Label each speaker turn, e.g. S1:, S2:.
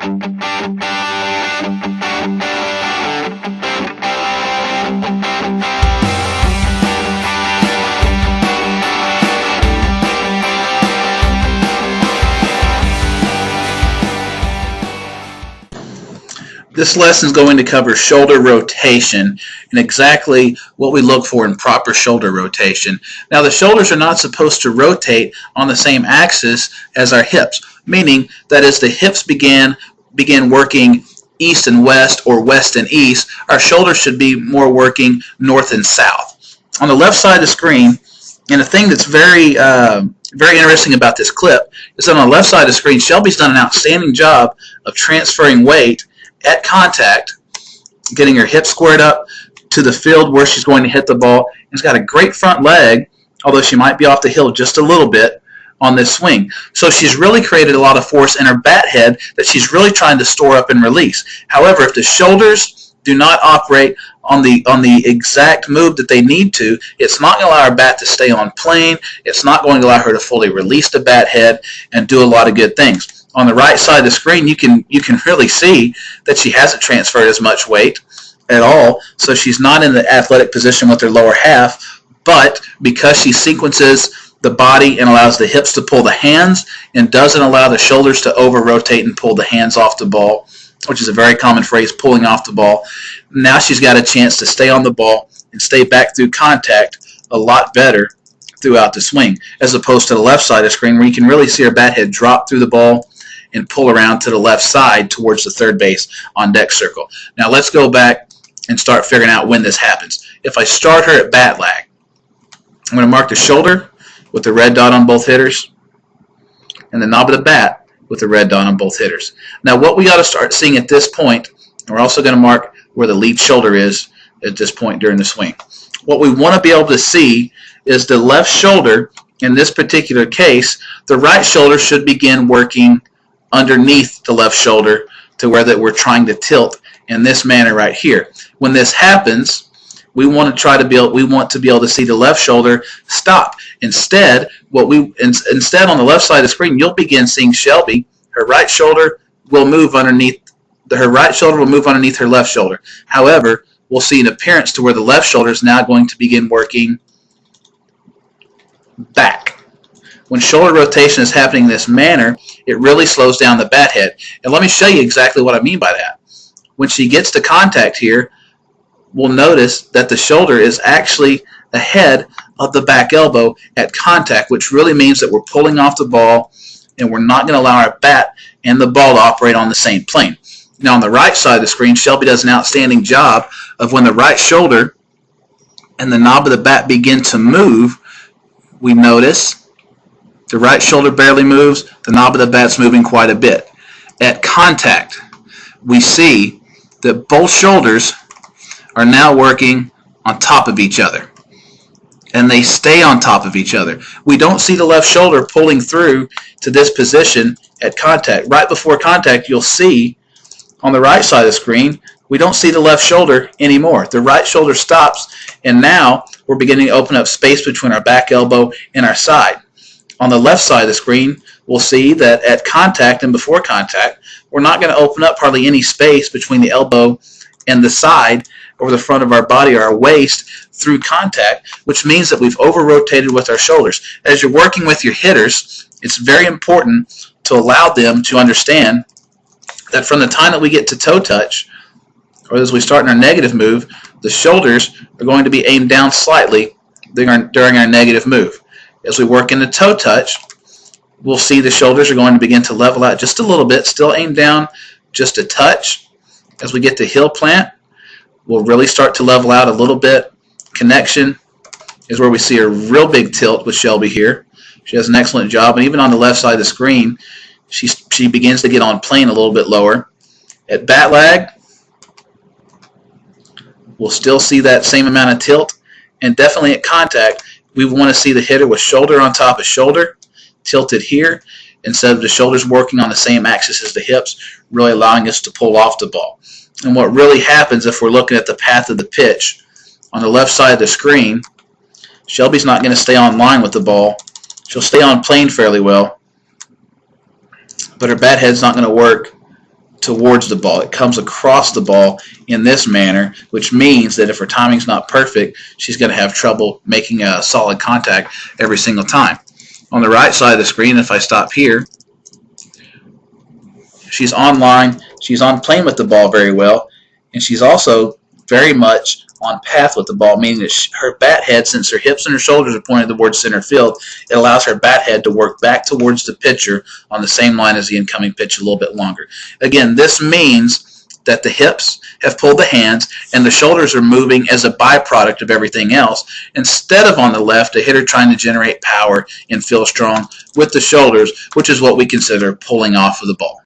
S1: This lesson is going to cover shoulder rotation and exactly what we look for in proper shoulder rotation. Now, the shoulders are not supposed to rotate on the same axis as our hips, meaning that as the hips begin working east and west or west and east, our shoulders should be more working north and south. On the left side of the screen, and the thing that's very interesting about this clip is that on the left side of the screen, Shelby's done an outstanding job of transferring weight at contact, getting her hips squared up to the field where she's going to hit the ball. She's got a great front leg, although she might be off the hill just a little bit on this swing. So she's really created a lot of force in her bat head that she's really trying to store up and release. However, if the shoulders do not operate on the exact move that they need to, it's not going to allow her bat to stay on plane. It's not going to allow her to fully release the bat head and do a lot of good things. On the right side of the screen, you can really see that she hasn't transferred as much weight at all, so she's not in the athletic position with her lower half, but because she sequences the body and allows the hips to pull the hands and doesn't allow the shoulders to over-rotate and pull the hands off the ball, which is a very common phrase, pulling off the ball, now she's got a chance to stay on the ball and stay back through contact a lot better throughout the swing, as opposed to the left side of the screen where you can really see her bat head drop through the ball and pull around to the left side towards the third base on deck circle. Now let's go back and start figuring out when this happens. If I start her at bat lag, I'm going to mark the shoulder with the red dot on both hitters and the knob of the bat with the red dot on both hitters. Now what we got to start seeing at this point, we're also going to mark where the lead shoulder is at this point during the swing. What we want to be able to see is the left shoulder. In this particular case, the right shoulder should begin working underneath the left shoulder to where that we're trying to tilt in this manner right here. When this happens, we want to be able to see the left shoulder stop. Instead, instead on the left side of the screen, you'll begin seeing Shelby. Her right shoulder will move underneath her left shoulder. However, we'll see an appearance to where the left shoulder is now going to begin working back. When shoulder rotation is happening in this manner, it really slows down the bat head. And let me show you exactly what I mean by that. When she gets to contact here, we'll notice that the shoulder is actually ahead of the back elbow at contact, which really means that we're pulling off the ball and we're not going to allow our bat and the ball to operate on the same plane. Now on the right side of the screen, Shelby does an outstanding job of when the right shoulder and the knob of the bat begin to move, we notice the right shoulder barely moves, the knob of the bat's moving quite a bit. At contact, we see that both shoulders are now working on top of each other, and they stay on top of each other. We don't see the left shoulder pulling through to this position at contact. Right before contact, you'll see on the right side of the screen, we don't see the left shoulder anymore. The right shoulder stops, and now we're beginning to open up space between our back elbow and our side. On the left side of the screen, we'll see that at contact and before contact, we're not going to open up hardly any space between the elbow and the side over the front of our body or our waist through contact, which means that we've over-rotated with our shoulders. As you're working with your hitters, it's very important to allow them to understand that from the time that we get to toe touch, or as we start in our negative move, the shoulders are going to be aimed down slightly during our negative move. As we work into toe touch, we'll see the shoulders are going to begin to level out just a little bit, still aimed down just a touch. As we get to heel plant, we'll really start to level out a little bit. Connection is where we see a real big tilt with Shelby here. She does an excellent job, and even on the left side of the screen, she begins to get on plane a little bit lower. At bat lag, we'll still see that same amount of tilt, and definitely at contact, we want to see the hitter with shoulder on top of shoulder, tilted here, instead of the shoulders working on the same axis as the hips, really allowing us to pull off the ball. And what really happens if we're looking at the path of the pitch, on the left side of the screen, Shelby's not going to stay on line with the ball. She'll stay on plane fairly well, but her bat head's not going to work towards the ball. It comes across the ball in this manner, which means that if her timing's not perfect, she's going to have trouble making a solid contact every single time. On the right side of the screen, if I stop here, she's online, she's on plane with the ball very well, and she's also very much on path with the ball, meaning that her bat head, since her hips and her shoulders are pointed towards center field, it allows her bat head to work back towards the pitcher on the same line as the incoming pitch a little bit longer. Again, this means that the hips have pulled the hands and the shoulders are moving as a byproduct of everything else. Instead of on the left, a hitter trying to generate power and feel strong with the shoulders, which is what we consider pulling off of the ball.